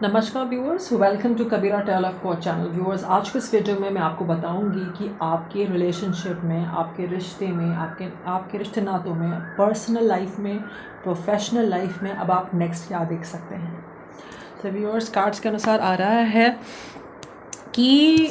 नमस्कार viewers, welcome to Kabira tale of coach channel. Viewers, आज के इस वीडियो में मैं आपको बताऊंगी कि आपके रिलेशनशिप में, आपके रिश्ते में, आपके रिश्ते नातों में, पर्सनल लाइफ में, प्रोफेशनल लाइफ में अब आप नेक्स्ट क्या देख सकते हैं। तो व्यूअर्स, कार्ड्स के अनुसार आ रहा है कि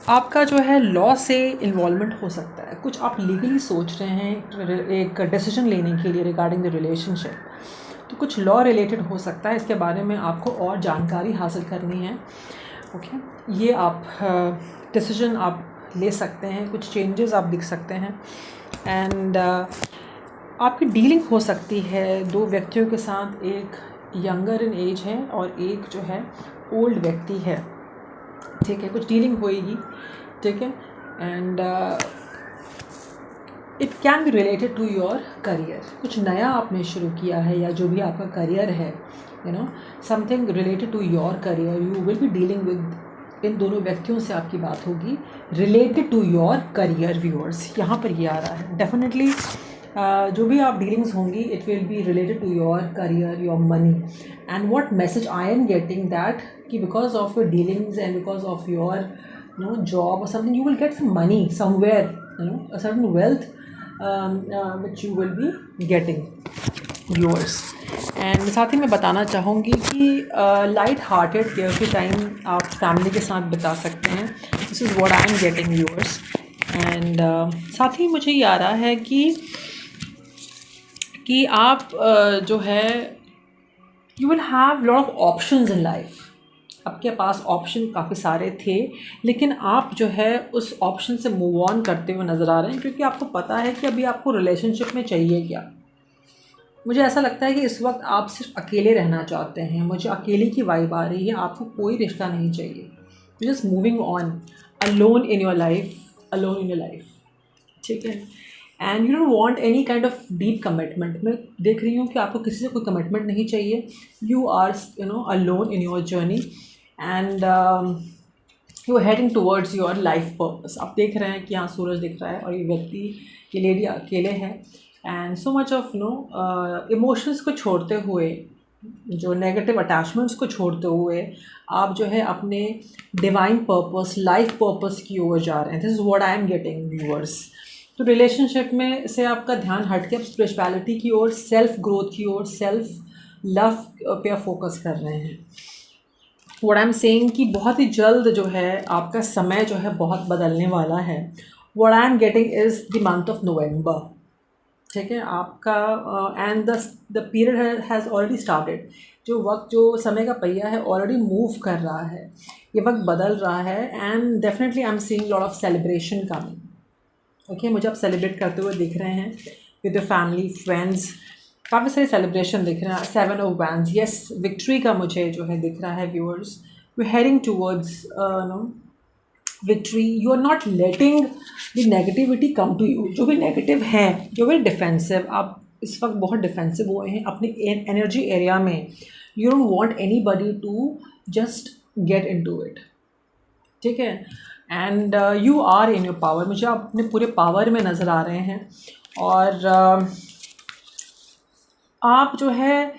आपका जो है लॉ से इन्वॉल्वमेंट हो सकता है। कुछ आप लीगली सोच रहे हैं एक डिसीजन लेने के लिए रिगार्डिंग द रिलेशनशिप, तो कुछ लॉ रिलेटेड हो सकता है। इसके बारे में आपको और जानकारी हासिल करनी है। ओके, ये आप डिसीजन आप ले सकते हैं, कुछ चेंजेस आप दिख सकते हैं। एंड आपकी डीलिंग हो सकती है दो व्यक्तियों के साथ, एक यंगर इन एज है और एक जो है ओल्ड व्यक्ति है। ठीक है, कुछ डीलिंग होएगी। ठीक है, and it can be related to your career. कुछ नया आपने शुरू किया है या जो भी आपका करियर है, something related to your career, you will be dealing with. इन दोनों व्यक्तियों से आपकी बात होगी related to your career. Viewers, यहाँ पर ये आ रहा है डेफिनेटली जो भी आप डीलिंग्स होंगी, it will be related to your career, your money. And what message I am getting that कि because of your dealings and because of your job or something, you will get some money somewhere, a certain wealth which you will be getting yours. And साथ ही मैं बताना चाहूँगी कि light hearted careful time आप family के साथ बिता सकते हैं। This is what I am getting viewers. And साथ ही मुझे ये आ रहा है कि आप जो है you will have lot of options in life. आपके पास ऑप्शन काफ़ी सारे थे, लेकिन आप जो है उस ऑप्शन से मूव ऑन करते हुए नज़र आ रहे हैं, क्योंकि आपको पता है कि अभी आपको रिलेशनशिप में चाहिए क्या। मुझे ऐसा लगता है कि इस वक्त आप सिर्फ अकेले रहना चाहते हैं। मुझे अकेले की वाइब आ रही है, आपको कोई रिश्ता नहीं चाहिए। You just moving on alone in your life, alone in your life. ठीक है, and you don't want any kind of deep commitment. मैं देख रही हूँ कि आपको किसी से कोई कमिटमेंट नहीं चाहिए। You are alone in your journey and you are heading towards your life purpose. आप देख रहे हैं कि यहाँ सूरज दिख रहा है और ये व्यक्ति, ये लेडी अकेले है। And so much of emotions को छोड़ते हुए, जो नेगेटिव अटैचमेंट्स को छोड़ते हुए आप जो है अपने डिवाइन पर्पस, लाइफ पर्पस की ओर जा रहे हैं। This is what I am getting viewers. तो रिलेशनशिप में से आपका ध्यान हट के आप स्पिरिचुअलिटी की ओर, सेल्फ ग्रोथ की ओर, सेल्फ लव पे फोकस कर रहे हैं। व्हाट आई एम सेइंग कि बहुत ही जल्द जो है आपका समय जो है बहुत बदलने वाला है। What I am getting is the month of November. ठीक है, आपका and the period has already started. जो वक्त, जो समय का पहिया है ऑलरेडी मूव कर रहा है, ये वक्त बदल रहा है। And definitely I am seeing lot of celebration coming. Okay, मुझे आप सेलिब्रेट करते हुए दिख रहे हैं विद योर फैमिली, फ्रेंड्स। काफ़ी सारे सेलिब्रेशन दिख रहे हैं। 7 ऑफ वैंड्स, यस, विक्ट्री का मुझे जो है दिख रहा है viewers. You heading towards victory. You are not letting the negativity come to you. जो भी नेगेटिव हैं, जो भी डिफेंसिव, आप इस वक्त बहुत डिफेंसिव हुए हैं अपनी एनर्जी एरिया में। You don't want anybody to just get into it. ठीक है, and you are in your power. मुझे आप अपने पूरे पावर में नज़र आ रहे हैं। और आप जो है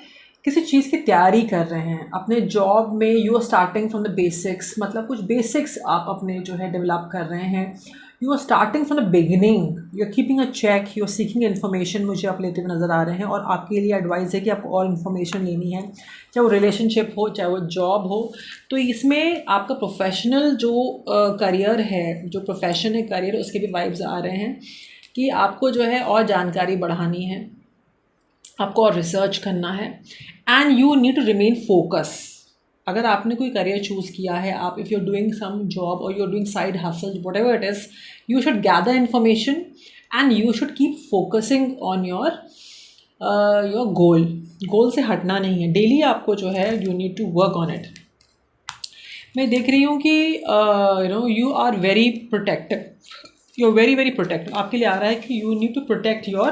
किसी चीज़ की तैयारी कर रहे हैं अपने जॉब में। You are starting from the basics, मतलब कुछ बेसिक्स आप अपने जो है डेवलप कर रहे हैं। You are starting from the beginning, you are keeping a check, you are seeking information. मुझे आप लेते हुए नज़र आ रहे हैं और आपके लिए एडवाइस है कि आपको और इन्फॉर्मेशन लेनी है, चाहे वो रिलेशनशिप हो, चाहे वो जॉब हो। तो इसमें आपका प्रोफेशनल जो करियर है, जो प्रोफेशन है, करियर, उसके भी वाइब्स आ रहे हैं कि आपको जो है और जानकारी बढ़ानी है, आपको और रिसर्च करना है। And you need to remain focus. अगर आपने कोई करियर चूज़ किया है, आप if you are doing some job और you are doing side hustle, whatever it is, you should gather information and you should keep focusing on your goal से हटना नहीं है। डेली आपको जो है you need to work on it. मैं देख रही हूँ कि you are very protective, you are very very protective. आपके लिए आ रहा है कि you need to protect your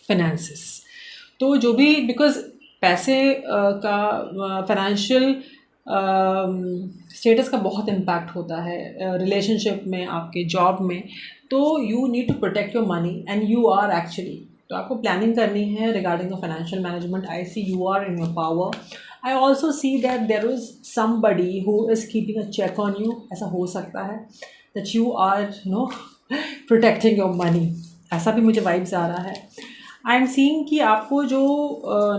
finances. तो जो भी, बिकॉज पैसे का, फाइनेंशियल स्टेटस का बहुत इम्पैक्ट होता है रिलेशनशिप में, आपके जॉब में। तो you need to protect your money and you are actually, तो आपको प्लानिंग करनी है regarding the financial management. I see you are in your power. I also see that there is somebody who is keeping a check on you, ऐसा हो सकता है that you are no protecting your money, ऐसा भी मुझे vibes आ रहा है। I am seeing कि आपको जो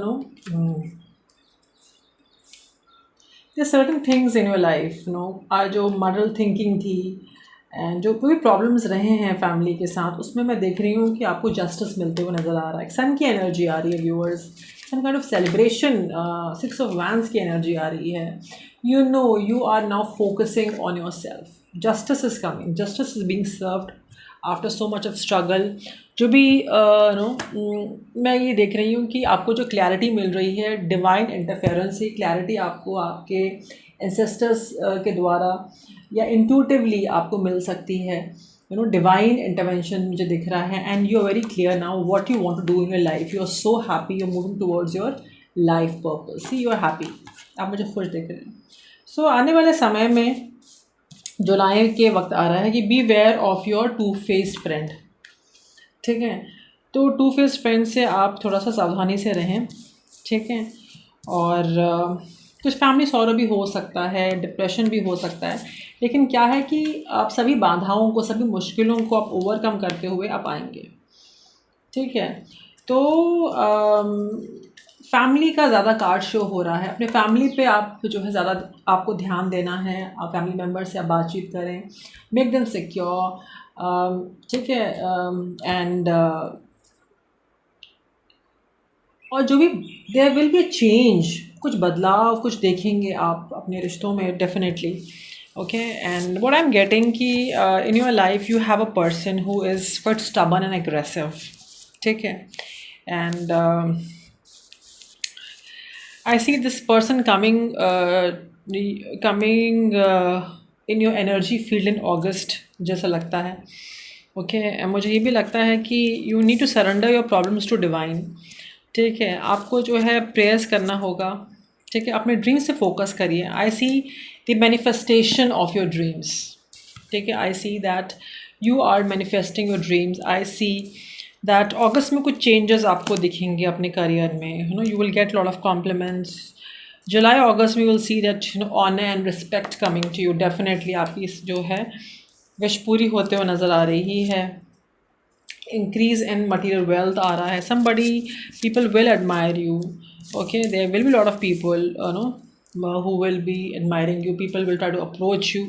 no there certain things in your life no जो मॉडल थिंकिंग थी एंड जो कोई प्रॉब्लम्स रहे हैं फैमिली के साथ, उसमें मैं देख रही हूँ कि आपको जस्टिस मिलते हुए नज़र आ रहा है। सन की एनर्जी आ रही है viewers, some kind of celebration, 6 of Wands की एनर्जी आ रही है। You know you are now focusing on yourself, justice is coming, justice is being served after so much of struggle. जो भी मैं ये देख रही हूँ कि आपको जो क्लैरिटी मिल रही है डिवाइन इंटरफेरेंस से, क्लैरिटी आपको आपके एंसेस्टर्स के द्वारा या इंट्यूटिवली आपको मिल सकती है। यू नो डिवाइन इंटरवेंशन मुझे दिख रहा है and you are very clear now what you want to do in your life. You are so happy, you are moving towards your life purpose, see you are happy, आप मुझे खुश देख रहे हैं। सो आने वाले समय में जुलाई के वक्त आ रहा है कि beware of your two faced friend, ठीक है। तो टू फेस्ड फ्रेंड से आप थोड़ा सा सावधानी से रहें, ठीक है। और कुछ फैमिली सॉरो भी हो सकता है, डिप्रेशन भी हो सकता है, लेकिन क्या है कि आप सभी बाधाओं को, सभी मुश्किलों को आप ओवरकम करते हुए आप आएंगे, ठीक है। तो फैमिली का ज़्यादा कार्ड शो हो रहा है, अपने फैमिली पे आप जो है ज़्यादा आपको ध्यान देना है। आप फैमिली मेम्बर से आप बातचीत करें, मेक देम सिक्योर, ठीक है। एंड और जो भी देयर विल बी चेंज, कुछ बदलाव कुछ देखेंगे आप अपने रिश्तों में definitely, okay. And what I am getting कि in your life you have a person who is quite stubborn and aggressive, ठीक है। And I see this person coming in your energy field in August जैसा लगता है, okay. मुझे ये भी लगता है कि you need to surrender your problems to divine, ठीक है। आपको जो है प्रेयर्स करना होगा, ठीक है। अपने ड्रीम्स से फोकस करिए। I see the manifestation of your dreams, ठीक है। I see that you are manifesting your dreams. I see that अगस्त में कुछ चेंजेस आपको दिखेंगे अपने करियर में, you know you will get lot of compliments. जुलाई अगस्त में will see that you know honour and respect coming to you, definitely आपकी जो है विश पूरी होते हुए नज़र आ रही है। इंक्रीज इन मटीरियल वेल्थ आ रहा है, somebody people will admire you, okay. There will be lot of people no who will be admiring you, people will try to approach you।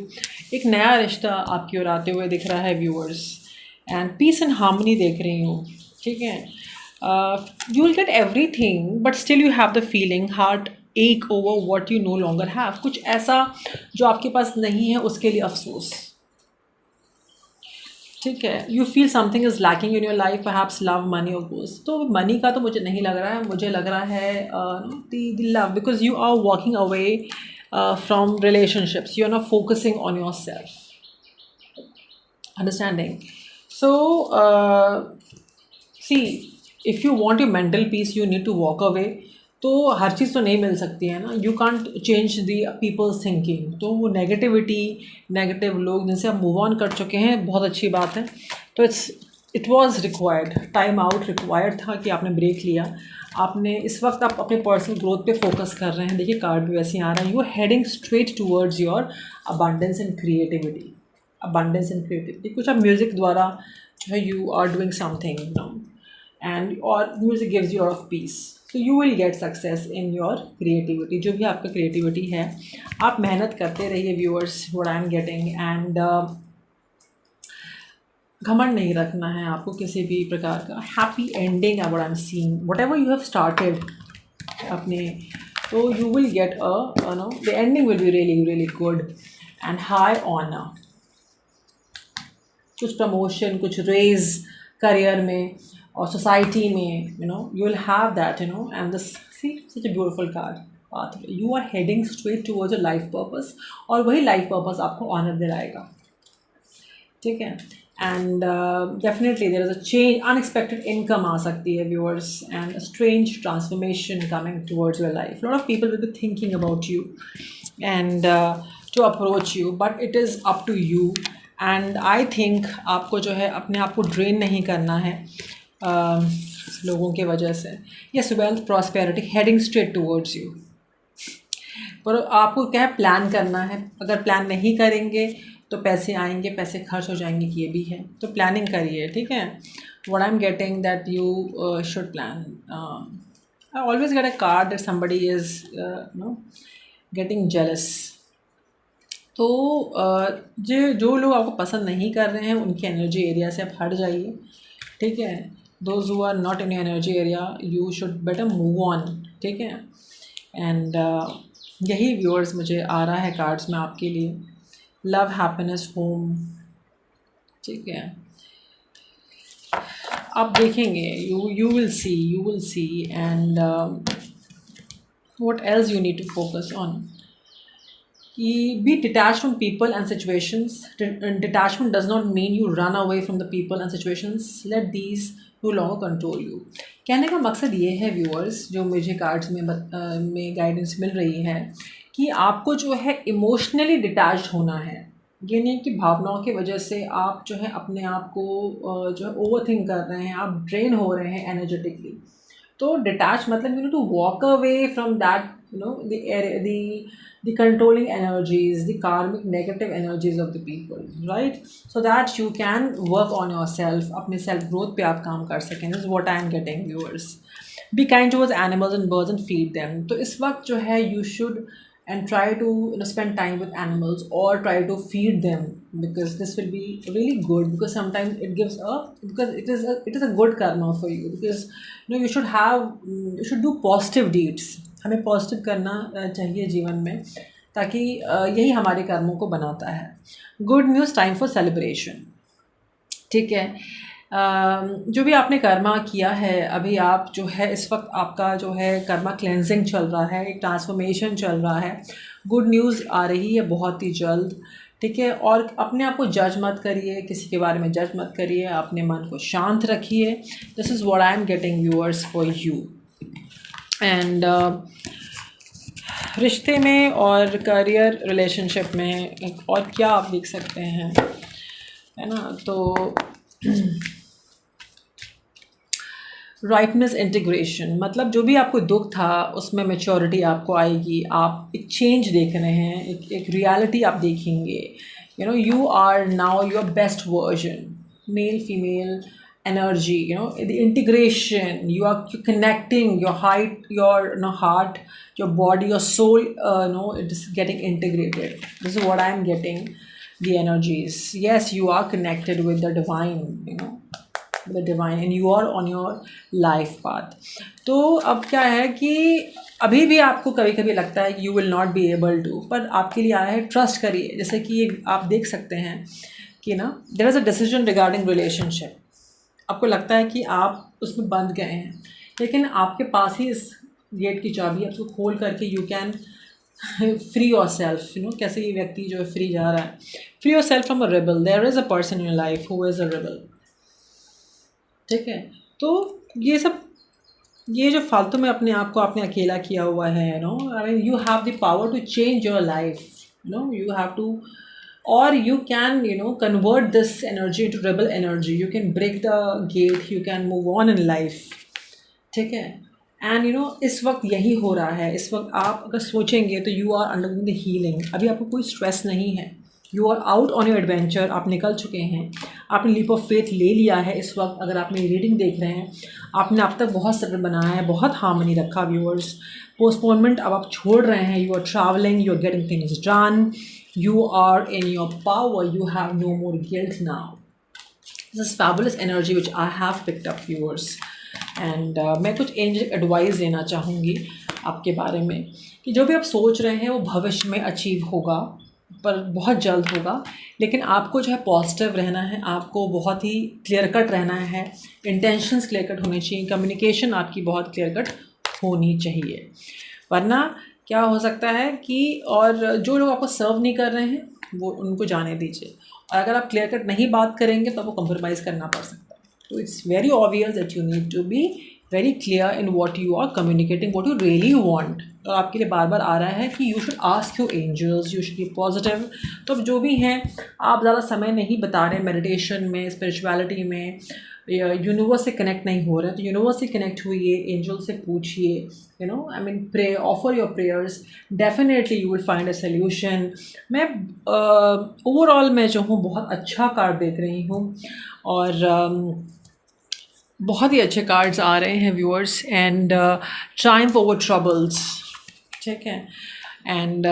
एक नया रिश्ता आपकी ओर आते हुए दिख रहा है viewers, and peace and harmony देख रही हूँ, ठीक है। You will get everything but still you have the feeling heartache over what you no longer have, कुछ ऐसा जो आपके पास नहीं है उसके लिए अफसोस, ठीक है। You feel something is lacking in your life, perhaps love, money और गोल्स। तो मनी का तो मुझे नहीं लग रहा है, मुझे लग रहा है the love, because you are walking away from relationships, you are not focusing on yourself, understanding. So, see, if you want your mental peace, you need to walk away। तो हर चीज़ तो नहीं मिल सकती है ना, you can't change the people's thinking. तो वो negativity, negative लोग जिनसे आप मूव ऑन कर चुके हैं, बहुत अच्छी बात है। तो it was required, time out required था कि आपने ब्रेक लिया। आपने इस वक्त आप अपने पर्सनल ग्रोथ पे फोकस कर रहे हैं। देखिए कार्ड भी वैसे ही आ रहा है, you are heading straight towards your abundance and creativity, abundance and creativity। कुछ आप म्यूज़िक द्वारा जो है you are doing something no, and और music gives you lot of peace, so you will get success in your creativity। जो भी आपका creativity है आप मेहनत करते रहिए viewers, what I am getting। and घमंड नहीं रखना है आपको किसी भी प्रकार का, happy ending है what I am seeing, whatever you have started अपने, तो you will get a the ending will be really really good and high honor। कुछ प्रमोशन, कुछ रेज करियर में और सोसाइटी में, you know you will have that, you know. And this see such a beautiful card, path you are heading straight towards your life purpose, और वही life purpose आपको honour दिलाएगा, ठीक है। And definitely there is a change, unexpected income आ सकती है viewers, and strange transformation coming towards your life. Lot of people will be thinking about you and to approach you, but it is up to you. And I think आपको जो है अपने आप को drain नहीं करना है लोगों के वजह से। Yes, wealth prosperity heading straight towards you, पर आपको क्या है, प्लान करना है। अगर प्लान नहीं करेंगे तो पैसे आएंगे, पैसे खर्च हो जाएंगे, ये भी है। तो प्लानिंग करिए, ठीक है। What I am getting that you should plan. I always get a card that somebody is know getting jealous. तो जो लोग आपको पसंद नहीं कर रहे हैं उनकी एनर्जी एरिया से आप हट जाइए, ठीक है। Those who are not in your energy area, you should better move on, ठीक है। एंड यही व्यूअर्स मुझे आ रहा है कार्ड्स में आपके लिए। लव, हैप्पीनेस, होम, ठीक है। आप देखेंगे, you will see and what else you need to focus on. Be detached from people and situations. Detachment does not mean you run away from the people and situations. Let these no longer control you. कहने का मकसद ये है viewers, जो मुझे cards में guidance मिल रही है, कि आपको जो है इमोशनली डिटैच्ड होना है। ये नहीं कि भावनाओं की वजह से आप जो है अपने आप को जो है ओवर थिंक कर रहे हैं, आप ड्रेन हो रहे हैं एनर्जेटिकली। तो डिटैच मतलब you know to walk away from that, you know, the controlling energies, the karmic negative energies of the people, right? So that you can work on yourself, अपने self growth पे आप काम कर सकें। This is what I am getting, viewers. Be kind towards animals and birds and feed them. तो इस वक्त जो है you should and try to, you know, spend time with animals or try to feed them, because this will be really good, because sometimes it gives a, because it is a good karma for you, because you know you should do positive deeds. हमें positive करना चाहिए जीवन में, ताकि यही हमारे कर्मों को बनाता है। Good news, time for celebration, ठीक है। जो भी आपने कर्मा किया है, अभी आप जो है इस वक्त आपका जो है कर्मा क्लेंजिंग चल रहा है, एक ट्रांसफॉर्मेशन चल रहा है। गुड न्यूज़ आ रही है बहुत ही जल्द, ठीक है। और अपने आप को जज मत करिए, किसी के बारे में जज मत करिए, अपने मन को शांत रखिए। This is what I am getting viewers for you. And रिश्ते में और करियर रिलेशनशिप में और क्या आप देख सकते हैं, है ना। तो राइटनेस, इंटीग्रेशन, मतलब जो भी आपको दुख था उसमें मैच्योरिटी आपको आएगी। आप एक चेंज देख रहे हैं, एक रियलिटी आप देखेंगे। You know you are now your best version, male female energy, you know, the integration, you're connecting your height, your heart, your body, your soul, it is getting integrated. This is what I am getting, the energies. Yes, you are connected with the divine, you know, the divine, and you are on your life path. तो अब क्या है कि अभी भी आपको कभी कभी लगता है कि you will not be able to, पर आपके लिए आया है, ट्रस्ट करिए। जैसे कि आप देख सकते हैं कि ना, there is a decision regarding relationship. आपको लगता है कि आप उसमें बंद गए हैं, लेकिन आपके पास ही इस गेट की चाबी है, उसको खोल करके you can free yourself. You know कैसे ये व्यक्ति जो है फ्री जा रहा है, free yourself from a rebel. There is a person in your life who is a rebel, ठीक है। तो ये जो फालतू में अपने आप को आपने अकेला किया हुआ है, you know, I mean you have the power to change your life, you know, you have to, or you can, you know, convert this energy into rebel energy. You can break the gate, you can move on in life, ठीक है। And you know इस वक्त यही हो रहा है। इस वक्त आप अगर सोचेंगे तो you are undergoing the healing. अभी आपको कोई स्ट्रेस नहीं है, you are out on your adventure, आप निकल चुके हैं, आपने लीप ऑफ फेथ ले लिया है। इस वक्त अगर आप मेरी रीडिंग देख रहे हैं, आपने अब तक बहुत सब्र बनाया है, बहुत हार्मनी रखा व्यूअर्स। पोस्टपोनमेंट अब आप छोड़ रहे हैं, you are travelling, you are getting things done, you are in your power, you have no more guilt now. This is fabulous energy which I have picked up, viewers. And मैं कुछ angel advice देना चाहूँगी आपके बारे में, कि जो भी आप सोच रहे हैं वो भविष्य में अचीव होगा, पर बहुत जल्द होगा। लेकिन आपको जो है पॉजिटिव रहना है, आपको बहुत ही क्लियर कट रहना है, इंटेंशंस क्लियर कट होने चाहिए, कम्युनिकेशन आपकी बहुत क्लियर कट होनी चाहिए। वरना क्या हो सकता है कि, और जो लोग आपको सर्व नहीं कर रहे हैं वो उनको जाने दीजिए, और अगर आप क्लियर कट नहीं बात करेंगे तो आपको कंप्रोमाइज़ करना पड़ सकता है। तो it's very obvious that you need to be very clear in what you are communicating, what you really want. तो आपके लिए बार बार आ रहा है कि you should ask your angels, you should be positive. तो अब जो भी हैं, आप ज़्यादा समय नहीं बता रहे मेडिटेशन में, स्पिरिचुअलिटी में, यूनिवर्स से कनेक्ट नहीं हो रहे हैं तो यूनिवर्स से कनेक्ट हुई, एंजल से पूछिए, I mean pray, offer your prayers, definitely you will find a solution. मैं ओवरऑल मैं जो हूँ बहुत अच्छा कार्ड देख रही हूँ, और बहुत ही अच्छे कार्ड्स आ रहे हैं viewers, and Triumph over troubles, ठीक है, and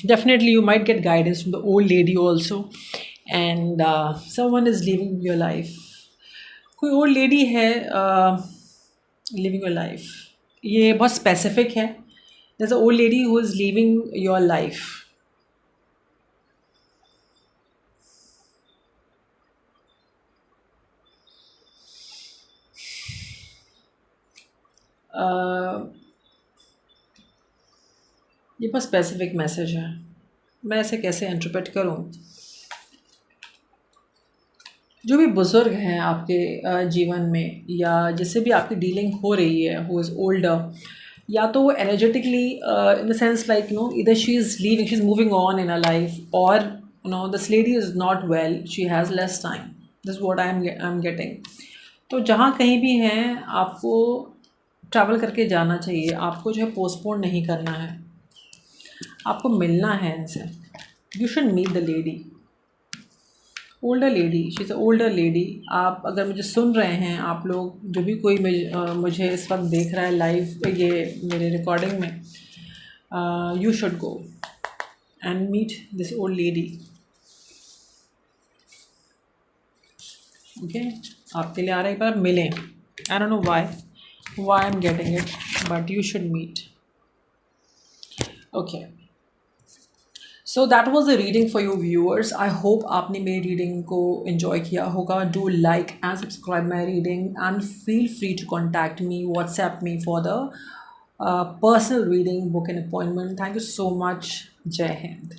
definitely you might get guidance from the old lady also, and someone is living your life, कोई ओल्ड लेडी है लिविंग योर लाइफ, ये बहुत स्पेसिफिक है, there's a old lady who is living your life. ये बहुत specific message है, मैं ऐसे कैसे इंटरप्रेट करूँ। जो भी बुज़ुर्ग हैं आपके जीवन में, या जिससे भी आपकी डीलिंग हो रही है, हु इज़ ओल्डर, या तो वो energetically in the sense like इधर she is leaving, she is moving on in a life, और this lady is not well, she has less time, this what I am getting. तो जहाँ कहीं भी हैं आपको ट्रैवल करके जाना चाहिए, आपको जो है पोस्टपोन नहीं करना है, आपको मिलना है इनसे। You should meet the lady, older lady, she is older lady. आप अगर मुझे सुन रहे हैं, आप लोग जो भी कोई मुझे इस वक्त देख रहा है लाइव ये मेरे रिकॉर्डिंग में, you should go and meet this old lady, okay. आपके लिए आ रहा है, एक बार मिलें। I don't know why I am getting it, but you should meet, okay. So that was the reading for you viewers. I hope आपने मेरी रीडिंग को इन्जॉय किया होगा। Do like and subscribe my reading, and feel free to contact me, WhatsApp me for the personal reading, book an appointment. Thank you so much. जय हिंद।